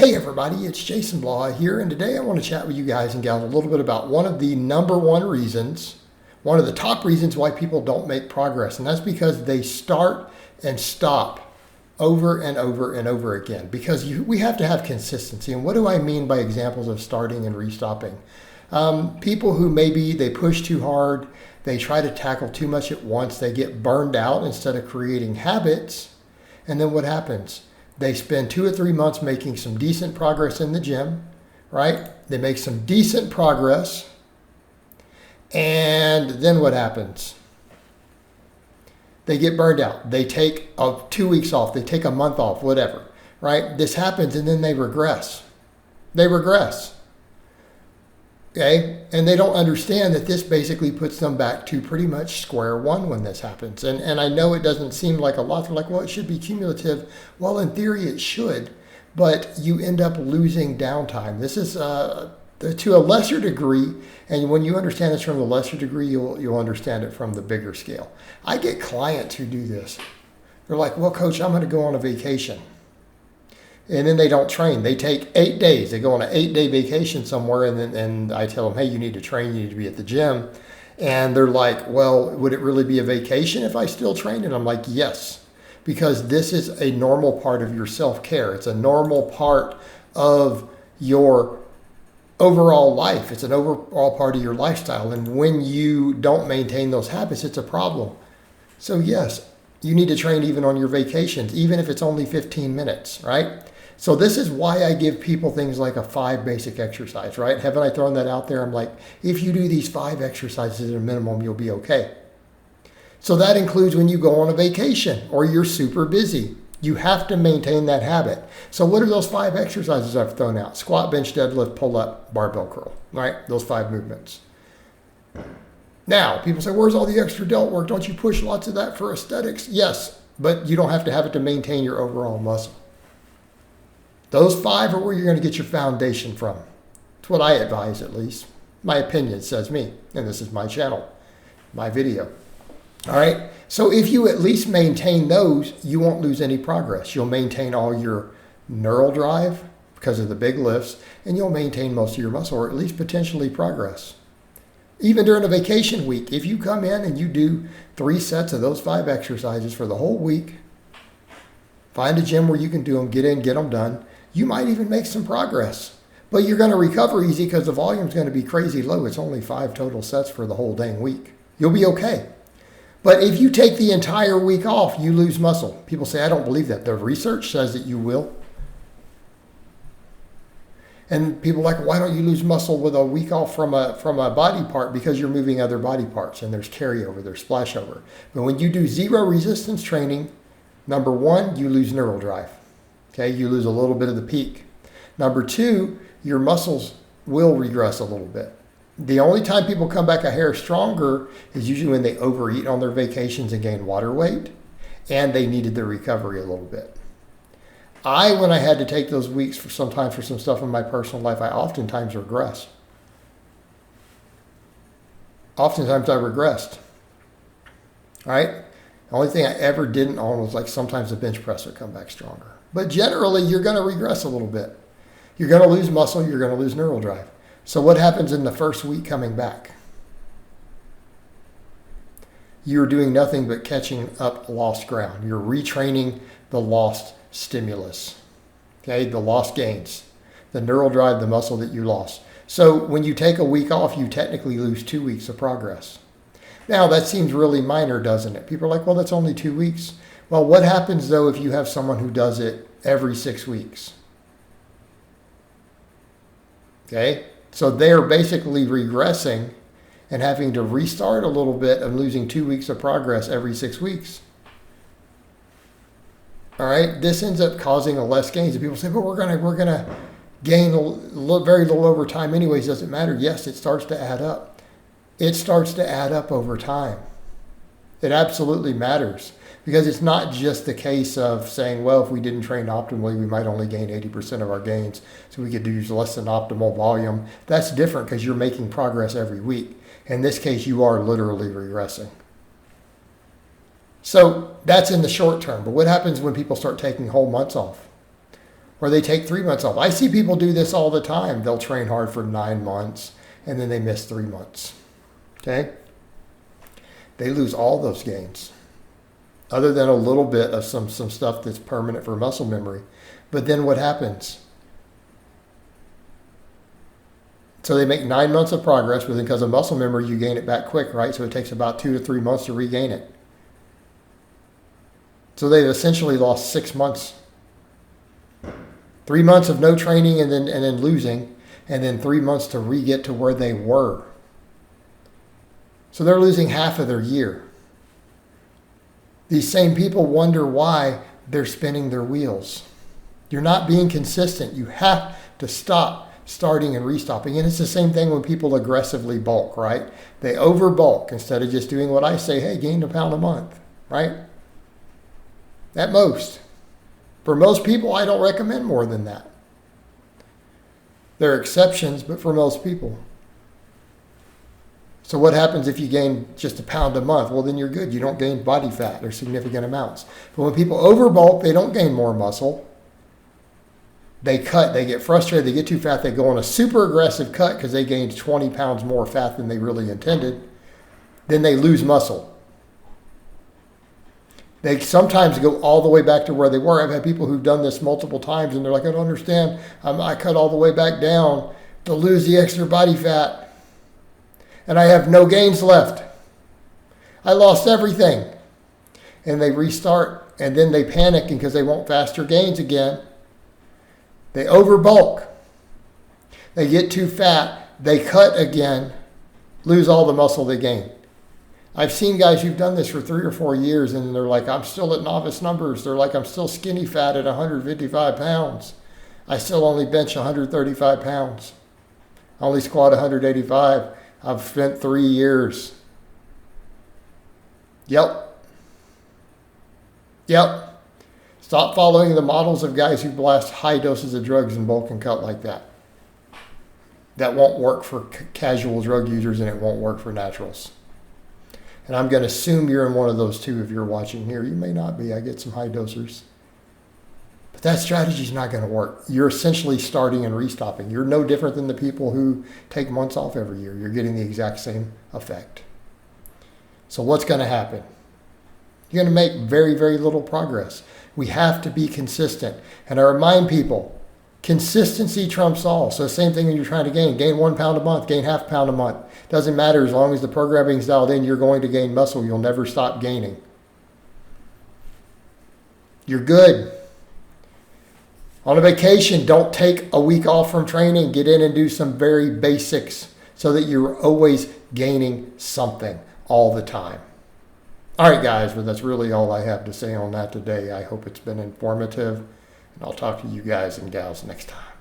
Hey everybody, it's Jason Blaha here, and today I want to chat with you guys and gals a little bit about one of the one of the top reasons why people don't make progress, and that's because they start and stop over and over and over again. Because we have to have consistency, and what do I mean by examples of starting and restopping? People who maybe they push too hard, they try to tackle too much at once, they get burned out instead of creating habits, and then what happens? They spend 2 or 3 months making some decent progress in the gym, right? They make some decent progress. And then what happens? They get burned out. They take 2 weeks off. They take a month off, whatever, right? This happens and then they regress. They regress. Okay? And they don't understand that this basically puts them back to pretty much square one when this happens. And I know it doesn't seem like a lot. They're like, well, it should be cumulative. Well, in theory, it should. But you end up losing downtime. This is to a lesser degree. And when you understand this from the lesser degree, you'll understand it from the bigger scale. I get clients who do this. They're like, well, coach, I'm going to go on a vacation. And then they don't train. They take 8 days. They go on an 8-day vacation somewhere, and I tell them, hey, you need to train. You need to be at the gym. And they're like, well, would it really be a vacation if I still train? And I'm like, yes, because this is a normal part of your self-care. It's a normal part of your overall life. It's an overall part of your lifestyle. And when you don't maintain those habits, it's a problem. So yes, you need to train even on your vacations, even if it's only 15 minutes, right? So this is why I give people things like a 5 basic exercise, right? Haven't I thrown that out there? I'm like, if you do these 5 exercises at a minimum, you'll be okay. So that includes when you go on a vacation or you're super busy. You have to maintain that habit. So what are those 5 exercises I've thrown out? Squat, bench, deadlift, pull up, barbell curl, right? Those 5 movements. Now, people say, where's all the extra delt work? Don't you push lots of that for aesthetics? Yes, but you don't have to have it to maintain your overall muscle. Those 5 are where you're going to get your foundation from. It's what I advise, at least. My opinion says me, and this is my channel, my video. All right, so if you at least maintain those, you won't lose any progress. You'll maintain all your neural drive because of the big lifts, and you'll maintain most of your muscle, or at least potentially progress. Even during a vacation week, if you come in and you do 3 sets of those 5 exercises for the whole week, find a gym where you can do them, get in, get them done, you might even make some progress. But you're going to recover easy because the volume is going to be crazy low. It's only 5 total sets for the whole dang week. You'll be okay. But if you take the entire week off, you lose muscle. People say, I don't believe that. The research says that you will. And people are like, why don't you lose muscle with a week off from a body part? Because you're moving other body parts and there's carryover, there's splashover. But when you do zero resistance training, number 1, you lose neural drive. Okay, you lose a little bit of the peak. Number 2, your muscles will regress a little bit. The only time people come back a hair stronger is usually when they overeat on their vacations and gain water weight, and they needed their recovery a little bit. When I had to take those weeks for some stuff in my personal life, I oftentimes regressed. Oftentimes I regressed. All right? The only thing I ever didn't on was like sometimes the bench press would come back stronger. But generally, you're going to regress a little bit. You're going to lose muscle. You're going to lose neural drive. So what happens in the first week coming back? You're doing nothing but catching up lost ground. You're retraining the lost stimulus, okay, the lost gains, the neural drive, the muscle that you lost. So when you take a week off, you technically lose 2 weeks of progress. Now, that seems really minor, doesn't it? People are like, well, that's only 2 weeks. Well, what happens, though, if you have someone who does it every 6 weeks? Okay, so they're basically regressing and having to restart a little bit and losing 2 weeks of progress every 6 weeks. All right, this ends up causing a less gains. And people say, but we're gonna gain very little over time anyways. Does it matter? Yes, it starts to add up. It starts to add up over time. It absolutely matters, because it's not just the case of saying, well, if we didn't train optimally, we might only gain 80% of our gains, so we could use less than optimal volume. That's different because you're making progress every week. In this case, you are literally regressing. So that's in the short term. But what happens when people start taking whole months off? Or they take 3 months off. I see people do this all the time. They'll train hard for 9 months and then they miss 3 months. Okay? They lose all those gains, other than a little bit of some stuff that's permanent for muscle memory. But then what happens? So they make 9 months of progress, but because of muscle memory, you gain it back quick, right? So it takes about 2 to 3 months to regain it. So they've essentially lost 6 months. 3 months of no training and then losing, and then 3 months to re-get to where they were. So they're losing half of their year. These same people wonder why they're spinning their wheels. You're not being consistent. You have to stop starting and restopping. And it's the same thing when people aggressively bulk, right? They overbulk instead of just doing what I say, hey, gain a pound a month, right? At most. For most people, I don't recommend more than that. There are exceptions, but for most people. So what happens if you gain just a pound a month? Well, then you're good. You don't gain body fat or significant amounts. But when people overbulk, they don't gain more muscle. They cut, they get frustrated, they get too fat, they go on a super aggressive cut because they gained 20 pounds more fat than they really intended. Then they lose muscle. They sometimes go all the way back to where they were. I've had people who've done this multiple times and they're like, I don't understand. I cut all the way back down to lose the extra body fat. And I have no gains left. I lost everything. And they restart, and then they panic because they want faster gains again. They overbulk. They get too fat. They cut again, lose all the muscle they gain. I've seen guys who've done this for 3 or 4 years, and they're like, I'm still at novice numbers. They're like, I'm still skinny fat at 155 pounds. I still only bench 135 pounds. I only squat 185. I've spent 3 years. Yep. Stop following the models of guys who blast high doses of drugs and bulk and cut like that. That won't work for casual drug users, and it won't work for naturals. And I'm going to assume you're in one of those too if you're watching here. You may not be. I get some high dosers. But that strategy is not going to work. You're essentially starting and restopping. You're no different than the people who take months off every year. You're getting the exact same effect. So what's going to happen? You're going to make very, very little progress. We have to be consistent. And I remind people, consistency trumps all. So same thing when you're trying to gain 1 pound a month, gain half a pound a month. Doesn't matter, as long as the programming is dialed in, you're going to gain muscle. You'll never stop gaining. You're good. On a vacation, don't take a week off from training. Get in and do some very basics so that you're always gaining something all the time. All right, guys, well, that's really all I have to say on that today. I hope it's been informative, and I'll talk to you guys and gals next time.